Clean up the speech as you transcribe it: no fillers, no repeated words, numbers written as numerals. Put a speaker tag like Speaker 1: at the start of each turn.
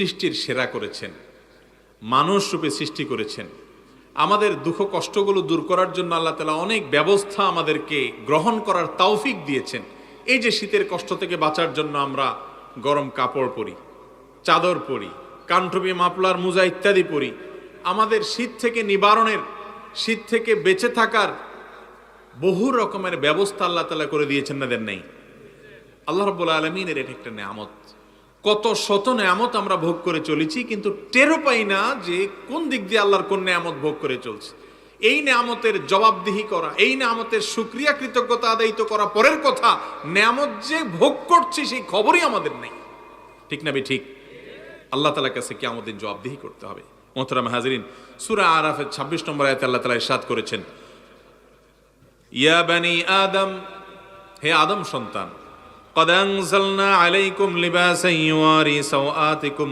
Speaker 1: সৃষ্টির সেরা করেছেন, মানুষ রূপে সৃষ্টি করেছেন। আমাদের দুঃখ কষ্টগুলো দূর করার জন্য আল্লাহ তাআলা অনেক ব্যবস্থা আমাদেরকে গ্রহণ করার তৌফিক দিয়েছেন। এই যে শীতের কষ্ট থেকে বাঁচার জন্য আমরা গরম কাপড় পরি, চাদর পরি, কানটুপি, মাফলার, মোজা ইত্যাদি পরি। আমাদের শীত থেকে নিবারণের, শীত থেকে বেঁচে থাকার বহু রকমের ব্যবস্থা আল্লাহ তাআলা করে দিয়েছেন, না দেন নাই? আল্লাহ রাব্বুল আলামিনের এটা একটা নেয়ামত। কত শত নেয়ামত আমরা ভোগ করে চলেছি, কিন্তু টেরও পাই না যে কোন দিক দিয়ে আল্লাহর কোন নেয়ামত ভোগ করে চলছে। এই নেয়ামতের জবাবদিহি করা, এই নেয়ামতের শুকরিয়া কৃতজ্ঞতা আদায়িত করা পরের কথা, নেয়ামত যে ভোগ করছি সেই খবরই আমাদের নেই। ঠিক না বে ঠিক? আল্লাহ তাআলার কাছে কিয়ামত দিন জবাবদিহি করতে হবে। মোহতারাম হাজিরিন, সূরা আরাফের 26 নম্বর আয়াতে আল্লাহ তাআলা ইরশাদ করেছেন, ইয়া বানি আদম, হে আদম সন্তান, قد أنزلنا عليكم لباسا يواري سوآتكم